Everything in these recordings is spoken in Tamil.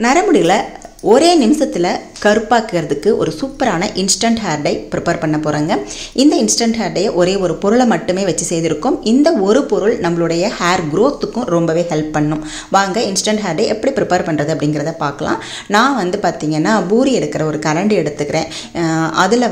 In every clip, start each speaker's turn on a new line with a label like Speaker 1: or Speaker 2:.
Speaker 1: நரமுடிகளை ஒரே நிமிஷத்தில் கருப்பாக்குறதுக்கு ஒரு சூப்பரான இன்ஸ்டன்ட் ஹேர் டை ப்ரிப்பேர் பண்ண போகிறேங்க. இந்த இன்ஸ்டன்ட் ஹேர் டையை ஒரே ஒரு பொருளை மட்டுமே வச்சு செய்திருக்கோம். இந்த ஒரு பொருள் நம்மளுடைய ஹேர் க்ரோத்துக்கும் ரொம்பவே ஹெல்ப் பண்ணும். வாங்க இன்ஸ்டன்ட் ஹேர் டை எப்படி ப்ரிப்பேர் பண்ணுறது அப்படிங்கிறத பார்க்கலாம். நான் பார்த்திங்கன்னா பூரி எடுக்கிற ஒரு கரண்டி எடுத்துக்கிறேன். அதில்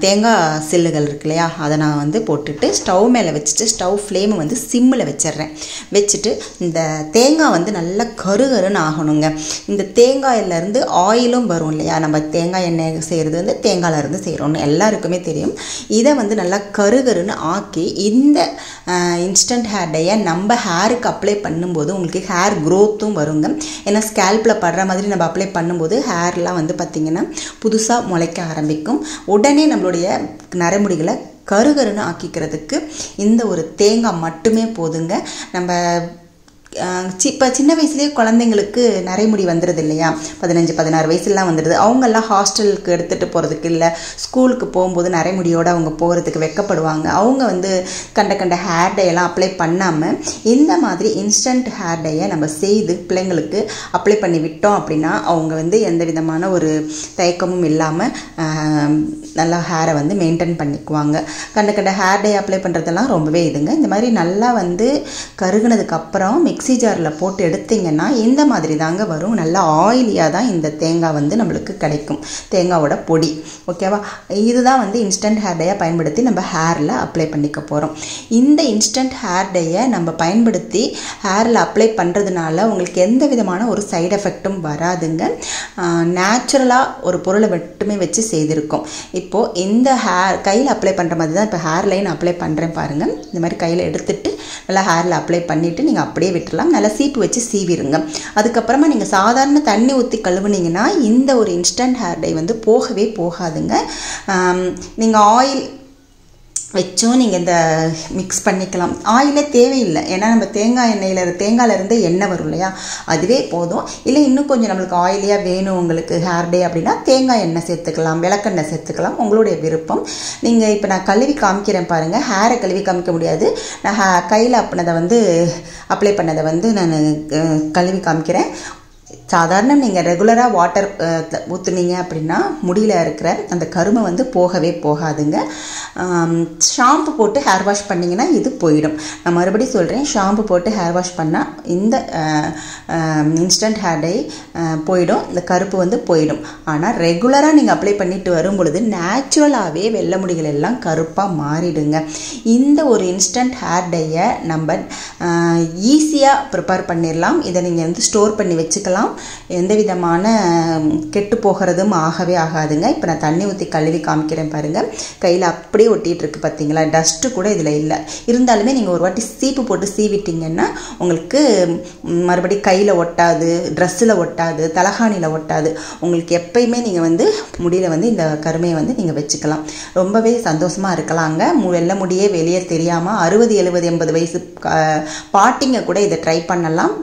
Speaker 1: தேங்காய் சில்லுகள் இருக்கு இல்லையா, அதை நான் போட்டுட்டு ஸ்டவ் மேலே வச்சுட்டு ஸ்டவ் ஃப்ளேமை சிம்மில் வச்சிட்றேன். வச்சுட்டு இந்த தேங்காய் நல்லா கருகருன்னு ஆகணுங்க. இந்த தேங்காயிலேருந்து ஆயிலும் வரும் இல்லையா, நம்ம தேங்காய் எண்ணெய் செய்கிறது தேங்காயிலேருந்து செய்கிறோன்னு எல்லாருக்குமே தெரியும். இதை நல்லா கருகருன்னு ஆக்கி இந்த இன்ஸ்டன்ட் ஹேர் டையை நம்ம ஹேருக்கு அப்ளை பண்ணும்போது உங்களுக்கு ஹேர் க்ரோத்தும் வருங்க. ஏன்னா ஸ்கேல்பில் படுற மாதிரி நம்ம அப்ளை பண்ணும்போது ஹேர்லாம் பார்த்திங்கன்னா புதுசாக முளைக்க ஆரம்பிக்கும். உடனே நம்மளுடைய நரமுடிகளை கருகருன்னு ஆக்கிக்கிறதுக்கு இந்த ஒரு தேங்காய் மட்டுமே போதுங்க. நம்ம இப்போ சின்ன வயசுலேயே குழந்தைங்களுக்கு நரைமுடி வந்துடுது இல்லையா, 15-16 வயசுலாம் வந்துடுது. அவங்கெல்லாம் ஹாஸ்டலுக்கு எடுத்துகிட்டு போகிறதுக்கு இல்லை ஸ்கூலுக்கு போகும்போது நரைமுடியோடு அவங்க போகிறதுக்கு வெக்கப்படுவாங்க. அவங்க கண்ட ஹேர் டையெல்லாம் அப்ளை பண்ணாமல் இந்த மாதிரி இன்ஸ்டன்ட் ஹேர் டையை நம்ம செய்து பிள்ளைங்களுக்கு அப்ளை பண்ணி விட்டோம் அப்படின்னா அவங்க எந்த விதமான ஒரு தயக்கமும் இல்லாமல் நல்லா ஹேரை மெயின்டைன் பண்ணிக்குவாங்க. கண்ட ஹேர் டை அப்ளை பண்ணுறதெல்லாம் ரொம்பவே இதுங்க. இந்த மாதிரி நல்லா கருகுனதுக்கப்புறம் மிக்ஸி ஜாரில் போட்டு எடுத்திங்கன்னா இந்த மாதிரி தாங்க வரும். நல்லா ஆயிலியாக தான் இந்த தேங்காய் நம்மளுக்கு கிடைக்கும், தேங்காவோட பொடி. ஓகேவா, இதுதான் இன்ஸ்டன்ட் ஹேர் டையை பயன்படுத்தி நம்ம ஹேரில் அப்ளை பண்ணிக்க போகிறோம். இந்த இன்ஸ்டன்ட் ஹேர் டையை நம்ம பயன்படுத்தி ஹேரில் அப்ளை பண்ணுறதுனால உங்களுக்கு எந்த விதமான ஒரு சைடு எஃபெக்டும் வராதுங்க. நேச்சுரலாக ஒரு பொருளை மட்டுமே வச்சு செய்திருக்கோம். இப்போது இந்த கையில் அப்ளை பண்ணுற மாதிரி தான் இப்போ ஹேர் லைன் அப்ளை பண்ணுறேன் பாருங்கள். இந்த மாதிரி கையில் எடுத்துட்டு நல்லா ஹேரில் அப்ளை பண்ணிவிட்டு நீங்கள் அப்படியே விட்டுடலாம். நல்லா சீப்பு வச்சு சீவிடுங்க. அதுக்கப்புறமா நீங்கள் சாதாரண தண்ணி ஊற்றி கழுவுனீங்கன்னா இந்த ஒரு இன்ஸ்டன்ட் ஹேர் டை போகவே போகாதுங்க. நீங்கள் ஆயில் வச்சும் நீங்கள் இந்த மிக்ஸ் பண்ணிக்கலாம். ஆயிலே தேவையில்லை, ஏன்னா நம்ம தேங்காயிலேருந்து எண்ணெய் வரும் இல்லையா, அதுவே போதும். இல்லை இன்னும் கொஞ்சம் நம்மளுக்கு ஆயிலியாக வேணும் உங்களுக்கு ஹேர் டே அப்படின்னா தேங்காய் எண்ணெய் சேர்த்துக்கலாம், விளக்கெண்ணெய் சேர்த்துக்கலாம், உங்களுடைய விருப்பம். நீங்கள் இப்போ நான் கழுவி காமிக்கிறேன் பாருங்கள். ஹேரை கழுவி காமிக்க முடியாது, நான் கையில் அப்ளை பண்ணதை நான் கழுவி காமிக்கிறேன். சாதாரண நீங்கள் ரெகுலராக வாட்டர் ஊற்றுனீங்க அப்படின்னா முடியில் இருக்கிற அந்த கருமை போகவே போகாதுங்க. ஷாம்பு போட்டு ஹேர் வாஷ் பண்ணிங்கன்னா இது போயிடும். நான் மறுபடியும் சொல்கிறேன், ஷாம்பு போட்டு ஹேர் வாஷ் பண்ணால் இந்த இன்ஸ்டன்ட் ஹேர் டை போயிடும், இந்த கருப்பு போயிடும். ஆனால் ரெகுலராக நீங்கள் அப்ளை பண்ணிட்டு வரும் பொழுது நேச்சுரலாகவே வெள்ளை முடிகள் எல்லாம் கருப்பாக மாறிடுங்க. இந்த ஒரு இன்ஸ்டன்ட் ஹேர் டையை நம்ம ஈஸியாக ப்ரிப்பேர் பண்ணிடலாம். இதை நீங்கள் ஸ்டோர் பண்ணி வச்சுக்கலாம். எந்த விதமான கெட்டு போகிறதும் ஆகவே ஆகாதுங்க. இப்போ நான் தண்ணி ஊற்றி கழுவி காமிக்கிறேன் பாருங்கள். கையில் அப்படியே ஒட்டிகிட்டு இருக்கு பார்த்தீங்களா, டஸ்ட்டு கூட இதில் இல்லை. இருந்தாலுமே நீங்கள் ஒரு வாட்டி சீப்பு போட்டு சீவிட்டிங்கன்னா உங்களுக்கு மறுபடியும் கையில் ஒட்டாது, ட்ரெஸ்ஸில் ஒட்டாது, தலகாணியில் ஒட்டாது. உங்களுக்கு எப்பயுமே நீங்கள் முடியில் இந்த கருமையை நீங்கள் வச்சுக்கலாம். ரொம்பவே சந்தோஷமாக இருக்கலாங்க. வெள்ளை முடியே வெளியே தெரியாமல் 60, 70, 80 வயசு பாட்டிங்க கூட இதை ட்ரை பண்ணலாம்.